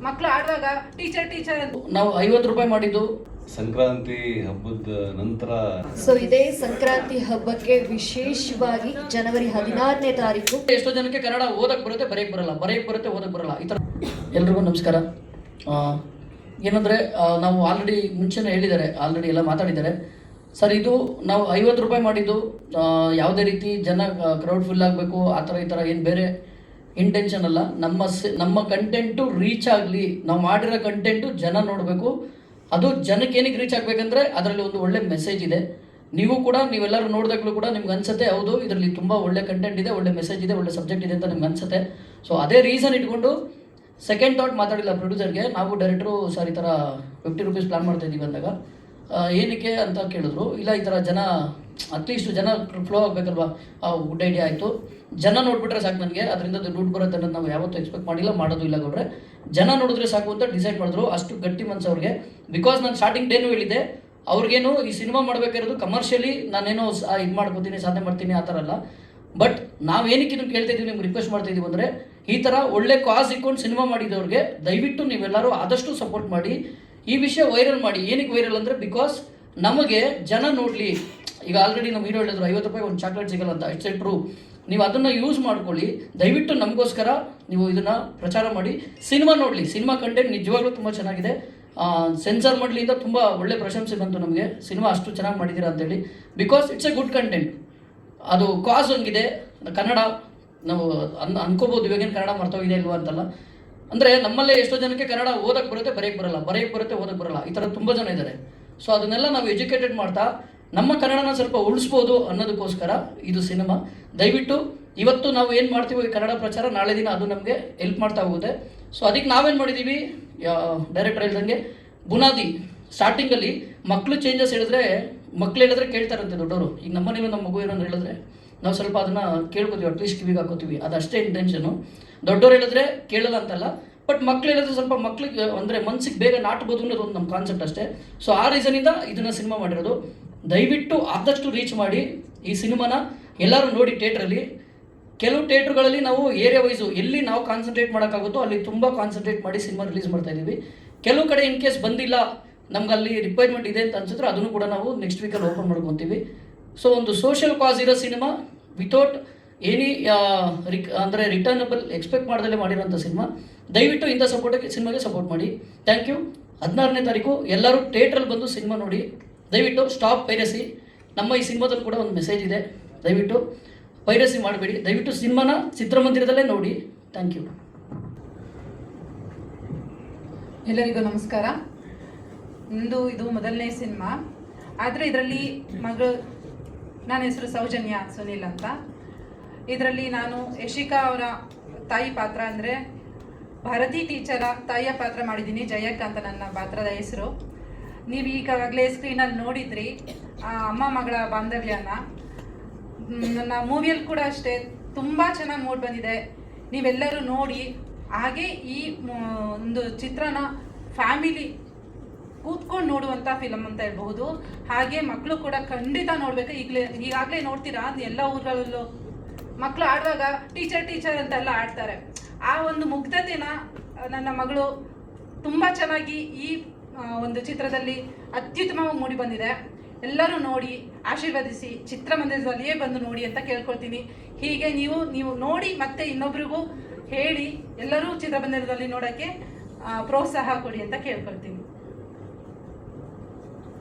ಮಕ್ಕಳು ಆಡುವಾಗ ಟೀಚರ್ ಅಂತ ನಾವು 50 ರೂಪಾಯಿ ಮಾಡಿದ್ದು ಸಂಕ್ರಾಂತಿ ಹಬ್ಬದ ನಂತರ. ಸೊ ಇದೇ ಸಂಕ್ರಾಂತಿ ಹಬ್ಬಕ್ಕೆ ವಿಶೇಷವಾಗಿ ಜನವರಿ 16ನೇ ತಾರೀಕು ಎಷ್ಟೋ ಜನಕ್ಕೆ ಕನ್ನಡ ಓದಕ್ಕೆ ಬರುತ್ತೆ, ಬರೆಯಕ್ಕೆ ಬರಲ್ಲ, ಬರೆಯಕ್ಕೆ ಬರುತ್ತೆ, ಓದಕ್ಕೆ ಬರಲ್ಲ. ಈ ಥರ ಎಲ್ರಿಗೂ ನಮಸ್ಕಾರ. ಏನಂದರೆ ನಾವು ಆಲ್ರೆಡಿ ಮುಂಚೆನೇ ಹೇಳಿದ್ದಾರೆ, ಆಲ್ರೆಡಿ ಎಲ್ಲ ಮಾತಾಡಿದ್ದಾರೆ ಸರ್. ಇದು ನಾವು 50 ರೂಪಾಯಿ ಮಾಡಿದ್ದು ಯಾವುದೇ ರೀತಿ ಜನ ಕ್ರೌಡ್ ಫುಲ್ ಆಗಬೇಕು ಆ ಥರ ಈ ಥರ ಏನು ಬೇರೆ ಇಂಟೆನ್ಷನ್ ಅಲ್ಲ. ನಮ್ಮ ಕಂಟೆಂಟು ರೀಚ್ ಆಗಲಿ, ನಾವು ಮಾಡಿರೋ ಕಂಟೆಂಟು ಜನ ನೋಡಬೇಕು. ಅದು ಜನಕ್ಕೆ ಏನಕ್ಕೆ ರೀಚ್ ಆಗಬೇಕಂದ್ರೆ ಅದರಲ್ಲಿ ಒಂದು ಒಳ್ಳೆ ಮೆಸೇಜ್ ಇದೆ. ನೀವೆಲ್ಲರೂ ನೋಡಿದಾಗಲೂ ಕೂಡ ನಿಮ್ಗೆ ಅನ್ಸುತ್ತೆ ಹೌದು ಇದರಲ್ಲಿ ತುಂಬ ಒಳ್ಳೆ ಕಂಟೆಂಟ್ ಇದೆ, ಒಳ್ಳೆ ಮೆಸೇಜ್ ಇದೆ, ಒಳ್ಳೆ ಸಬ್ಜೆಕ್ಟ್ ಇದೆ ಅಂತ ನಿಮ್ಗೆ ಅನ್ಸುತ್ತೆ. ಸೊ ಅದೇ ರೀಸನ್ ಇಟ್ಕೊಂಡು ಸೆಕೆಂಡ್ ಥಾಟ್ ಮಾತಾಡಿಲ್ಲ ಪ್ರೊಡ್ಯೂಸರ್ಗೆ. ನಾವು ಡೈರೆಕ್ಟ್ರು ಸರ್ ಈ ಥರ 50 ರೂಪೀಸ್ ಪ್ಲಾನ್ ಮಾಡ್ತಾ ಇದ್ದೀವಿ ಅಂದಾಗ ಏನಕ್ಕೆ ಅಂತ ಕೇಳಿದ್ರು. ಇಲ್ಲ ಈ ಥರ ಜನ ಅಟ್ಲೀಸ್ಟ್ ಜನ ಫ್ಲೋ ಆಗಬೇಕಲ್ವಾ, ಗುಡ್ ಐಡಿಯಾ ಆಯಿತು. ಜನ ನೋಡಿಬಿಟ್ರೆ ಸಾಕು, ನನಗೆ ಅದರಿಂದ ದುಡ್ಡು ಬರುತ್ತೆ ಅನ್ನೋದು ನಾವು ಯಾವತ್ತೂ ಎಕ್ಸ್ಪೆಕ್ಟ್ ಮಾಡಿಲ್ಲ, ಮಾಡೋದು ಇಲ್ಲ ಗೌಡ್ರೆ. ಜನ ನೋಡಿದ್ರೆ ಸಾಕು ಅಂತ ಡಿಸೈಡ್ ಮಾಡಿದ್ರು. ಅಷ್ಟು ಗಟ್ಟಿ ಮನಸ್ಸು ಅವ್ರಿಗೆ. ಬಿಕಾಸ್ ನಾನು ಸ್ಟಾರ್ಟಿಂಗ್ ಡೇನು ಹೇಳಿದ್ದೆ ಅವ್ರಿಗೇನು ಈ ಸಿನಿಮಾ ಮಾಡಬೇಕಾಗಿರೋದು ಕಮರ್ಷಿಯಲಿ ನಾನೇನೋ ಇದು ಮಾಡ್ಕೋತೀನಿ, ಸಾಧನೆ ಮಾಡ್ತೀನಿ ಆ ಥರ ಅಲ್ಲ. ಬಟ್ ನಾವೇನಕ್ಕೆ ಇದನ್ನು ಕೇಳ್ತಾ ಇದ್ದೀವಿ, ನಿಮ್ಗೆ ರಿಕ್ವೆಸ್ಟ್ ಮಾಡ್ತಾ ಇದ್ದೀವಿ ಅಂದರೆ ಈ ಥರ ಒಳ್ಳೆ ಕಾಸ್ ಇಟ್ಕೊಂಡು ಸಿನಿಮಾ ಮಾಡಿದವ್ರಿಗೆ ದಯವಿಟ್ಟು ನೀವೆಲ್ಲರೂ ಆದಷ್ಟು ಸಪೋರ್ಟ್ ಮಾಡಿ, ಈ ವಿಷಯ ವೈರಲ್ ಮಾಡಿ. ಏನಕ್ಕೆ ವೈರಲ್ ಅಂದರೆ ಬಿಕಾಸ್ ನಮಗೆ ಜನ ನೋಡಲಿ. ಈಗ ಆಲ್ರೆಡಿ ನಮ್ಮ ಹೀರೋ ಹೇಳಿದ್ರು 50 ರೂಪಾಯಿ ಒಂದು ಚಾಕ್ಲೇಟ್ ಸಿಗಲ್ಲ ಅಂತ. It's A true. ನೀವು ಅದನ್ನು ಯೂಸ್ ಮಾಡ್ಕೊಳ್ಳಿ. ದಯವಿಟ್ಟು ನಮಗೋಸ್ಕರ ನೀವು ಇದನ್ನು ಪ್ರಚಾರ ಮಾಡಿ, ಸಿನಿಮಾ ನೋಡಲಿ. ಸಿನಿಮಾ ಕಂಟೆಂಟ್ ನಿಜವಾಗ್ಲೂ ತುಂಬ ಚೆನ್ನಾಗಿದೆ. ಸೆನ್ಸಾರ್ ಮಂಡಳಿಯಿಂದ ತುಂಬ ಒಳ್ಳೆ ಪ್ರಶಂಸೆ ಬಂತು ನಮಗೆ, ಸಿನಿಮಾ ಅಷ್ಟು ಚೆನ್ನಾಗಿ ಮಾಡಿದ್ದೀರಾ ಅಂತೇಳಿ. Because it's A good content. ಅದು ಕಾಸ್ ಹಂಗಿದೆ. ಕನ್ನಡ ನಾವು ಅನ್ಕೋಬೋದು ಇವಾಗೇನು ಕನ್ನಡ ಮರ್ತೋಗಿದೆ ಇಲ್ವಾ ಅಂತಲ್ಲ. ಅಂದರೆ ನಮ್ಮಲ್ಲೇ ಎಷ್ಟೋ ಜನಕ್ಕೆ ಕನ್ನಡ ಓದಕ್ಕೆ ಬರುತ್ತೆ, ಬರೆಯಕ್ಕೆ ಬರಲ್ಲ, ಬರೆಯಕ್ಕೆ ಬರುತ್ತೆ, ಓದಕ್ಕೆ ಬರಲ್ಲ. ಈ ಥರ ತುಂಬ ಜನ ಇದ್ದಾರೆ. ಸೊ ಅದನ್ನೆಲ್ಲ ನಾವು ಎಜುಕೇಟೆಡ್ ಮಾಡ್ತಾ ನಮ್ಮ ಕನ್ನಡನ ಸ್ವಲ್ಪ ಉಳಿಸ್ಬೋದು ಅನ್ನೋದಕ್ಕೋಸ್ಕರ ಇದು ಸಿನಿಮಾ. ದಯವಿಟ್ಟು ಇವತ್ತು ನಾವು ಏನು ಮಾಡ್ತೀವೋ ಈ ಕನ್ನಡ ಪ್ರಚಾರ, ನಾಳೆ ದಿನ ಅದು ನಮಗೆ ಹೆಲ್ಪ್ ಮಾಡ್ತಾ ಹೋಗುತ್ತೆ. ಸೊ ಅದಕ್ಕೆ ನಾವೇನು ಮಾಡಿದ್ದೀವಿ, ಡೈರೆಕ್ಟರ್ ಹೇಳ್ದಂಗೆ ಬುನಾದಿ ಸ್ಟಾರ್ಟಿಂಗಲ್ಲಿ ಮಕ್ಕಳು ಚೇಂಜಸ್ ಹೇಳಿದ್ರೆ ಕೇಳ್ತಾರಂತೆ ದೊಡ್ಡವರು. ಈಗ ನಮ್ಮನೇಲಿ ನಮ್ಮ ಮಗು ಏನೋ ಹೇಳಿದ್ರೆ ನಾವು ಸ್ವಲ್ಪ ಅದನ್ನು ಕೇಳ್ಕೊತೀವಿ, ಅಟ್ಲೀಸ್ಟ್ ಕಿವಿಗೆ ಹಾಕೋತೀವಿ. ಅದು ಅಷ್ಟೇ ಇಂಟೆನ್ಷನು. ದೊಡ್ಡವ್ರು ಹೇಳಿದ್ರೆ ಕೇಳಲ್ಲ ಅಂತಲ್ಲ, ಬಟ್ ಮಕ್ಳು ಹೇಳಿದ್ರೆ ಸ್ವಲ್ಪ ಮಕ್ಳಿಗೆ ಅಂದರೆ ಮನ್ಸಿಗೆ ಬೇಗ ನಾಟ್ಬೋದು ಅನ್ನೋದು ಒಂದು ನಮ್ಮ ಕಾನ್ಸೆಪ್ಟ್ ಅಷ್ಟೇ. ಸೊ ಆ ರೀಸನಿಂದ ಇದನ್ನು ಸಿನಿಮಾ ಮಾಡಿರೋದು. ದಯವಿಟ್ಟು ಆದಷ್ಟು ರೀಚ್ ಮಾಡಿ ಈ ಸಿನಿಮಾನ. ಎಲ್ಲರೂ ನೋಡಿ ಥಿಯೇಟ್ರಲ್ಲಿ. ಕೆಲವು ಥಿಯೇಟ್ರ್ಗಳಲ್ಲಿ ನಾವು ಏರಿಯಾ ವೈಸು ಎಲ್ಲಿ ನಾವು ಕಾನ್ಸಂಟ್ರೇಟ್ ಮಾಡೋಕ್ಕಾಗುತ್ತೋ ಅಲ್ಲಿ ತುಂಬ ಕಾನ್ಸಂಟ್ರೇಟ್ ಮಾಡಿ ಸಿನಿಮಾ ರಿಲೀಸ್ ಮಾಡ್ತಾ ಇದ್ದೀವಿ. ಕೆಲವು ಕಡೆ ಇನ್ ಕೇಸ್ ಬಂದಿಲ್ಲ, ನಮ್ಗೆ ಅಲ್ಲಿ ರಿಕ್ವೈರ್ಮೆಂಟ್ ಇದೆ ಅಂತ ಅನ್ಸಿದ್ರೆ ಅದನ್ನು ಕೂಡ ನಾವು ನೆಕ್ಸ್ಟ್ ವೀಕಲ್ಲಿ ಓಪನ್ ಮಾಡ್ಕೊತೀವಿ. ಸೊ ಒಂದು ಸೋಷಿಯಲ್ ಕಾಸ್ ಇರೋ ಸಿನಿಮಾ, ವಿತೌಟ್ ಎನಿ ಅಂದರೆ ರಿಟರ್ನಬಲ್ ಎಕ್ಸ್ಪೆಕ್ಟ್ ಮಾಡ್ದಲ್ಲೇ ಮಾಡಿರೋಂಥ ಸಿನಿಮಾ. ದಯವಿಟ್ಟು ಇಂಥ ಸಿನಿಮಾಗೆ ಸಪೋರ್ಟ್ ಮಾಡಿ. Thank you. 16ನೇ ತಾರೀಕು ಎಲ್ಲರೂ ಥಿಯೇಟ್ರಲ್ಲಿ ಬಂದು ಸಿನಿಮಾ ನೋಡಿ. ದಯವಿಟ್ಟು ಸ್ಟಾಪ್ ಪೈರಸಿ. ನಮ್ಮ ಈ ಸಿನಿಮಾದಲ್ಲಿ ಕೂಡ ಒಂದು ಮೆಸೇಜ್ ಇದೆ. ದಯವಿಟ್ಟು ಪೈರಸಿ ಮಾಡಬೇಡಿ. ದಯವಿಟ್ಟು ಸಿನಿಮಾನ ಚಿತ್ರಮಂದಿರದಲ್ಲೇ ನೋಡಿ. Thank you. ಎಲ್ಲರಿಗೂ ನಮಸ್ಕಾರ. ಇದು ಮೊದಲನೇ ಸಿನಿಮಾ. ಆದರೆ ಇದರಲ್ಲಿ ನನ್ನ ಹೆಸರು ಸೌಜನ್ಯ ಸುನಿಲ್ ಅಂತ. ಇದರಲ್ಲಿ ನಾನು ಯಶಿಕಾ ಅವರ ತಾಯಿ ಪಾತ್ರ ಅಂದರೆ ಭಾರತಿ ಟೀಚರ ತಾಯಿಯ ಪಾತ್ರ ಮಾಡಿದ್ದೀನಿ. ಜಯಕ್ಕ ಅಂತ ನನ್ನ ಪಾತ್ರದ ಹೆಸರು. ನೀವು ಈಗಾಗಲೇ ಸ್ಕ್ರೀನಲ್ಲಿ ನೋಡಿದ್ರಿ ಅಮ್ಮ ಮಗಳ ಬಾಂಧವ್ಯನ. ನನ್ನ ಮೂವಿಯಲ್ಲಿ ಕೂಡ ಅಷ್ಟೇ ತುಂಬ ಚೆನ್ನಾಗಿ ಮೂಡ್ ಬಂದಿದೆ. ನೀವೆಲ್ಲರೂ ನೋಡಿ. ಹಾಗೆ ಈ ಒಂದು ಚಿತ್ರನ ಫ್ಯಾಮಿಲಿ ಕೂತ್ಕೊಂಡು ನೋಡುವಂಥ ಫಿಲಮ್ ಅಂತ ಹೇಳ್ಬಹುದು. ಹಾಗೆ ಮಕ್ಕಳು ಕೂಡ ಖಂಡಿತ ನೋಡಬೇಕು. ಈಗಾಗಲೇ ನೋಡ್ತೀರಾ ಎಲ್ಲ ಊರುಗಳಲ್ಲೂ ಮಕ್ಕಳು ಆಡುವಾಗ ಟೀಚರ್ ಅಂತೆಲ್ಲ ಆಡ್ತಾರೆ. ಆ ಒಂದು ಮುಗ್ಧತೆನ ನನ್ನ ಮಗಳು ತುಂಬ ಚೆನ್ನಾಗಿ ಈ ಒಂದು ಚಿತ್ರದಲ್ಲಿ ಅತ್ಯುತ್ತಮವಾಗಿ ಮೂಡಿ ಬಂದಿದೆ. ಎಲ್ಲರೂ ನೋಡಿ ಆಶೀರ್ವದಿಸಿ, ಚಿತ್ರಮಂದಿರದಲ್ಲಿಯೇ ಬಂದು ನೋಡಿ ಅಂತ ಕೇಳ್ಕೊಳ್ತೀನಿ. ಹೀಗೆ ನೀವು ನೋಡಿ ಮತ್ತೆ ಇನ್ನೊಬ್ರಿಗೂ ಹೇಳಿ ಎಲ್ಲರೂ ಚಿತ್ರಮಂದಿರದಲ್ಲಿ ನೋಡೋಕ್ಕೆ ಪ್ರೋತ್ಸಾಹ ಕೊಡಿ ಅಂತ ಕೇಳ್ಕೊಳ್ತೀನಿ.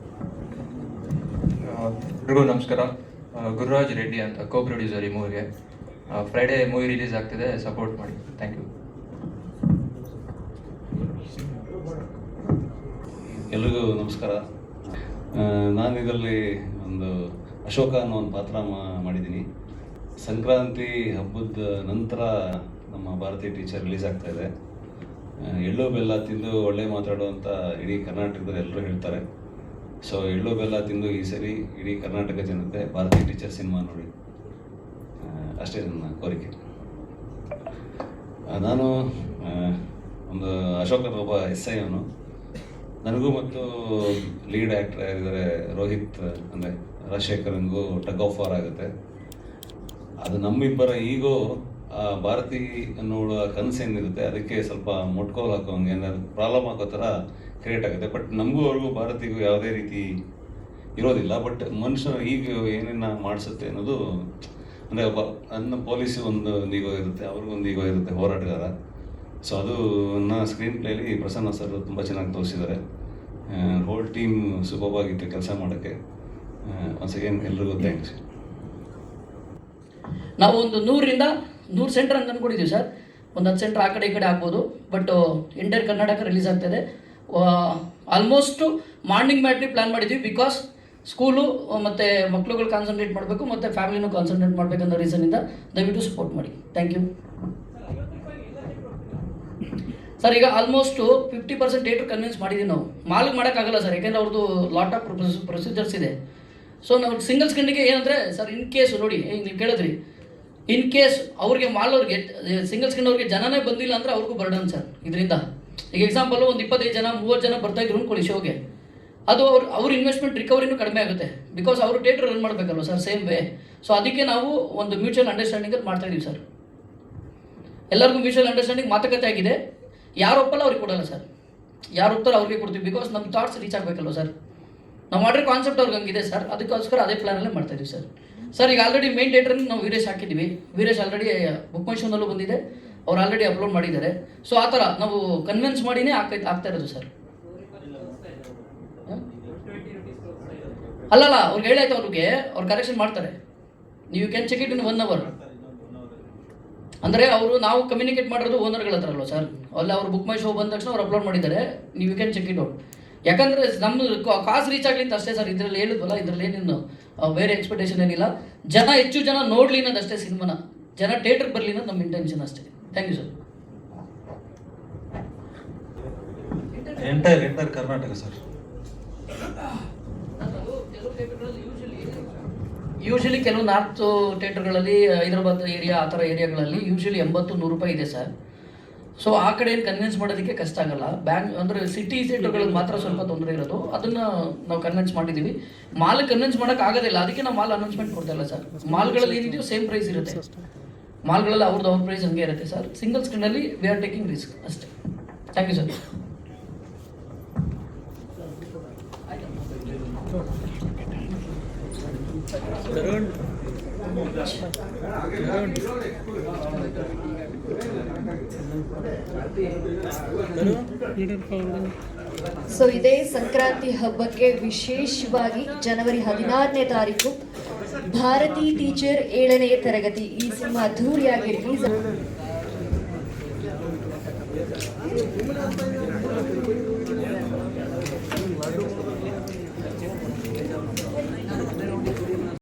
ಎಲ್ರಿಗೂ ನಮಸ್ಕಾರ. ಗುರುರಾಜ್ ರೆಡ್ಡಿ ಅಂತ ಕೋ ಪ್ರೊಡ್ಯೂಸರ್ ಈ ಮೂವಿಗೆ. ಫ್ರೈಡೇ ಮೂವಿ ರಿಲೀಸ್ ಆಗ್ತಿದೆ, ಸಪೋರ್ಟ್ ಮಾಡಿ. Thank you. ಎಲ್ರಿಗೂ ನಮಸ್ಕಾರ. ನಾನು ಇದರಲ್ಲಿ ಒಂದು ಅಶೋಕ ಅನ್ನೋ ಒಂದು ಪಾತ್ರ ಮಾಡಿದ್ದೀನಿ. ಸಂಕ್ರಾಂತಿ ಹಬ್ಬದ ನಂತರ ನಮ್ಮ ಭಾರತೀಯ ಟೀಚರ್ ರಿಲೀಸ್ ಆಗ್ತಾ ಇದೆ. ಎಳ್ಳು ಬೆಲ್ಲ ತಿಂದು ಒಳ್ಳೆ ಮಾತಾಡುವಂಥ ಇಡೀ ಕರ್ನಾಟಕದಲ್ಲಿ ಎಲ್ಲರೂ ಹೇಳ್ತಾರೆ. ಸೊ ಎಳ್ಳು ಬೆಲ್ಲ ತಿಂದು ಈ ಸರಿ ಇಡೀ ಕರ್ನಾಟಕ ಜನತೆ ಭಾರತೀಯ ಟೀಚರ್ ಸಿನಿಮಾ ನೋಡಿ, ಅಷ್ಟೇ ನನ್ನ ಕೋರಿಕೆ. ನಾನು ಒಂದು ಅಶೋಕನ ಒಬ್ಬ SI ಅವನು. ನನಗೂ ಮತ್ತು ಲೀಡ್ ಆ್ಯಕ್ಟರ್ ಆಗಿದ್ದಾರೆ ರೋಹಿತ್ ಅಂದರೆ ರಾಜಶೇಖರನ್ಗೂ ಟಗ್ ಆಫ್ ವಾರ್ ಆಗುತ್ತೆ. ಅದು ನಮ್ಮಿಬ್ಬರ ಈಗೋ ಆ ಭಾರತಿ ಅನ್ನೋಳ ಕನಸೇನಿರುತ್ತೆ ಅದಕ್ಕೆ ಸ್ವಲ್ಪ ಮೊಟ್ಕೋಲ್ ಹಾಕೋಂಗೆ ಏನಾದ್ರು ಪ್ರಾಬ್ಲಮ್ ಆಗೋ ಥರ ಕ್ರಿಯೇಟ್ ಆಗುತ್ತೆ. ಬಟ್ ನಮಗೂ ಅವ್ರಿಗೂ ಭಾರತಿಗೂ ಯಾವುದೇ ರೀತಿ ಇರೋದಿಲ್ಲ. ಬಟ್ ಮನುಷ್ಯ ಈಗ ಏನೇನು ಮಾಡಿಸುತ್ತೆ ಅನ್ನೋದು ಅಂದರೆ ನನ್ನ ಪೊಲೀಸ್ ಒಂದು ಈಗೋ ಇರುತ್ತೆ, ಅವ್ರಿಗೊಂದು ಈಗೋ ಇರುತ್ತೆ, ಹೋರಾಟಗಾರ. ಸೊ ಅದನ್ನ ಸ್ಕ್ರೀನ್ ಪ್ಲೇಲಿ ಪ್ರಸನ್ನ ಸರ್ ತುಂಬ ಚೆನ್ನಾಗಿ ತೋರಿಸಿದ್ದಾರೆ. ಹೋಲ್ ಟೀಮ್ ಸೂಪರ್ ಆಗಿತ್ತು ಕೆಲಸ ಮಾಡೋಕ್ಕೆ. ಒನ್ಸ್ ಅಗೇನ್ ಎಲ್ರಿಗೂ ಥ್ಯಾಂಕ್ಸ್. ನಾವು ಒಂದು 100 ಸೆಂಟರ್ ಅಂತ ಅಂದ್ಕೊಂಡಿದ್ದೀವಿ ಸರ್. ಒಂದು 10 ಸೆಂಟರ್ ಆ ಕಡೆ ಈ ಕಡೆ ಆಗ್ಬೋದು. ಬಟ್ ಎಂಟೈರ್ ಕರ್ನಾಟಕ ರಿಲೀಸ್ ಆಗ್ತಾಯಿದೆ. ಆಲ್ಮೋಸ್ಟು ಮಾರ್ನಿಂಗ್ ಮ್ಯಾಟ್ನಿ ಪ್ಲ್ಯಾನ್ ಮಾಡಿದ್ವಿ. ಬಿಕಾಸ್ ಸ್ಕೂಲು ಮತ್ತು ಮಕ್ಳುಗಳು ಕಾನ್ಸಂಟ್ರೇಟ್ ಮಾಡಬೇಕು ಮತ್ತು ಫ್ಯಾಮಿಲಿನೂ ಕಾನ್ಸಂಟ್ರೇಟ್ ಮಾಡಬೇಕನ್ನೋ ರೀಸನಿಂದ ದಯವಿಟ್ಟು ಸಪೋರ್ಟ್ ಮಾಡಿ. Thank you sir. ಈಗ ಆಲ್ಮೋಸ್ಟು 50% ಥಿಯೇಟ್ರ್ ಕನ್ವಿನ್ಸ್ ಮಾಡಿದ್ದೀವಿ ನಾವು. ಮಾಲ್ಗೆ ಮಾಡೋಕ್ಕಾಗಲ್ಲ ಸರ್, ಯಾಕೆಂದರೆ ಅವ್ರದ್ದು ಲಾಟ್ ಆಫ್ ಪ್ರೊಸೀಜರ್ಸ್ ಇದೆ. ಸೊ ನಾವು ಸಿಂಗಲ್ ಸ್ಕ್ರೀನಿಗೆ ಏನಂದರೆ ಸರ್, ಇನ್ ಕೇಸ್ ನೋಡಿ, ನೀವು ಕೇಳಿದ್ರಿ, ಇನ್ ಕೇಸ್ ಅವ್ರಿಗೆ ಮಾಲವ್ರಿಗೆ ಸಿಂಗಲ್ ಸ್ಕ್ರೀನ್ ಅವ್ರಿಗೆ ಜನನೇ ಬಂದಿಲ್ಲ ಅಂದರೆ ಅವ್ರಿಗೂ ಬರ್ಡನ್ ಸರ್ ಇದರಿಂದ. ಈಗ ಎಕ್ಸಾಂಪಲು ಒಂದು 25 ಜನ 30 ಜನ ಬರ್ತಾಯಿದ್ರು ಅಂದ್ಕೊಳ್ಳಿ ಶೋಗೆ, ಅದು ಅವ್ರ ಇನ್ವೆಸ್ಟ್ಮೆಂಟ್ ರಿಕವರಿನೂ ಕಡಿಮೆ ಆಗುತ್ತೆ. ಬಿಕಾಸ್ ಅವರು ಥಿಯೇಟ್ರ್ ರನ್ ಮಾಡಬೇಕಲ್ವ ಸರ್, ಸೇಮ್ ವೇ. ಸೊ ಅದಕ್ಕೆ ನಾವು ಒಂದು ಮ್ಯೂಚುವಲ್ ಅಂಡರ್ಸ್ಟ್ಯಾಂಡಿಂಗಲ್ಲಿ ಮಾಡ್ತಾಯಿದ್ದೀವಿ ಸರ್. ಎಲ್ಲರಿಗೂ ಮ್ಯೂಚುವಲ್ ಅಂಡರ್ಸ್ಟ್ಯಾಂಡಿಂಗ್ ಮಾತುಕತೆ ಆಗಿದೆ. ಯಾರು ಒಪ್ಪಲ್ಲ ಅವ್ರಿಗೆ ಕೊಡಲ್ಲ ಸರ್, ಯಾರು ಒಪ್ತಾರೋ ಅವ್ರಿಗೆ ಕೊಡ್ತೀವಿ. ಬಿಕಾಸ್ ನಮ್ಮ ಥಾಟ್ಸ್ ರೀಚ್ ಆಗಬೇಕಲ್ವ ಸರ್. ನಾವು ಮಾಡಿರೋ ಕಾನ್ಸೆಪ್ಟ್ ಅವ್ರಿಗೆ ಹಂಗಿದೆ ಸರ್, ಅದಕ್ಕೋಸ್ಕರ ಅದೇ ಪ್ಲಾನಲ್ಲೇ ಮಾಡ್ತಾಯಿದ್ದೀವಿ ಸರ್. ಸರ್ ಈಗ ಆಲ್ರೆಡಿ ಮೇನ್ ಥಿಯೇಟ್ರಿಗೆ ನಾವು ವೀರೇಶ್ ಹಾಕಿದ್ದೀವಿ. ವೀರೇಶ್ ಆಲ್ರೆಡಿ ಬುಕ್ ಮೈ ಶೋನಲ್ಲೂ ಬಂದಿದೆ, ಅವ್ರು ಆಲ್ರೆಡಿ ಅಪ್ಲೋಡ್ ಮಾಡಿದ್ದಾರೆ. ಸೊ ಆ ಥರ ನಾವು ಕನ್ವಿನ್ಸ್ ಮಾಡಿನೇ ಆಗ್ತಾ ಇರೋದು ಸರ್. ಅಲ್ಲಲ್ಲ, ಅವ್ರಿಗೆ ಹೇಳಾಯ್ತು, ಅವ್ರಿಗೆ ಅವ್ರು ಕರೆಕ್ಷನ್ ಮಾಡ್ತಾರೆ. ನೀವು can check it in 1 hour. ಅಂದರೆ ನಾವು ಕಮ್ಯುನಿಕೇಟ್ ಮಾಡಿರೋದು ಓನರ್ಗಳ ಹತ್ರ ಅಲ್ವ ಸರ್. ಅಲ್ಲ, ಅವ್ರು ಬುಕ್ ಮೈ ಶೋ ಬಂದ ತಕ್ಷಣ ಅವ್ರು ಅಪ್ಲೋಡ್ ಮಾಡಿದ್ದಾರೆ. ನೀವು ಕ್ಯಾನ್ ಚೆಕ್ ಇಟ್ ಔಟ್. ಯಾಕಂದರೆ ನಮ್ಮದು ಕಾಸು ರೀಚ್ ಆಗಲಿ ಅಂತ ಅಷ್ಟೇ ಸರ್. ಇದರಲ್ಲಿ ಹೇಳಿದ್ವಲ್ಲ, ಇದರಲ್ಲಿ ಏನೇನು ಬೇರೆ ಎಕ್ಸ್ಪೆಕ್ಟೇಷನ್ ಏನಿಲ್ಲ. ಹೆಚ್ಚು ಜನ ನೋಡಲಿ ಅನ್ನೋದಷ್ಟೇ ಸಿನಿಮಾನ, ಜನ ಥಿಯೇಟ್ರಿಗೆ ಬರಲಿ ಅನ್ನೋದು ನಮ್ಮ ಇಂಟೆನ್ಷನ್ ಅಷ್ಟೇ. Thank you sir. Entire Karnataka sir. Usually ಕೆಲವು ನಾರ್ತ್ ಥಿಯೇಟರ್ಗಳಲ್ಲಿ, ಹೈದರಾಬಾದ್ ಏರಿಯಾ ಆ ಥರ ಏರಿಯಾಗಳಲ್ಲಿ ಯೂಶಲಿ 80-100 ರೂಪಾಯಿ ಇದೆ ಸರ್. ಸೊ ಆ ಕಡೆ ಏನು ಕನ್ವಿನ್ಸ್ ಮಾಡೋದಕ್ಕೆ ಕಷ್ಟ ಆಗಲ್ಲ. ಅಂದರೆ ಸಿಟಿ ಥಿಯೇಟರ್ಗಳಲ್ಲಿ ಮಾತ್ರ ಸ್ವಲ್ಪ ತೊಂದರೆ ಇರೋದು. ಅದನ್ನು ನಾವು ಕನ್ವಿನ್ಸ್ ಮಾಡಿದ್ದೀವಿ. ಮಾಲ್ ಕನ್ವಿನ್ಸ್ ಮಾಡೋಕೆ ಆಗೋದಿಲ್ಲ, ಅದಕ್ಕೆ ನಾವು ಮಾಲ್ ಅನೌನ್ಸ್ಮೆಂಟ್ ಕೊಡ್ತಾ ಇಲ್ಲ ಸರ್. ಮಾಲ್ಗಳಲ್ಲಿ ಏನಿದೆಯೋ ಸೇಮ್ ಪ್ರೈಸ್ ಇರುತ್ತೆ. ಮಾಲ್ಗಳಲ್ಲಿ ಅವ್ರ ಪ್ರೈಸ್ ಹಂಗೆ ಇರುತ್ತೆ ಸರ್. ಸಿಂಗಲ್ ಸ್ಕ್ರೀನಲ್ಲಿ ವಿ ಆರ್ ಟೇಕಿಂಗ್ ರಿಸ್ಕ್ ಅಷ್ಟೇ. Thank you sir. ಸೊ ಇದೇ ಸಂಕ್ರಾಂತಿ ಹಬ್ಬಕ್ಕೆ ವಿಶೇಷವಾಗಿ ಜನವರಿ 16ನೇ ತಾರೀಕು ಭಾರತಿ ಟೀಚರ್ 7ನೇ ತರಗತಿ ಈ ಸಿನಿಮಾ ಅದ್ಧೂರಿಯಾಗಿ ರಿಲೀಸ್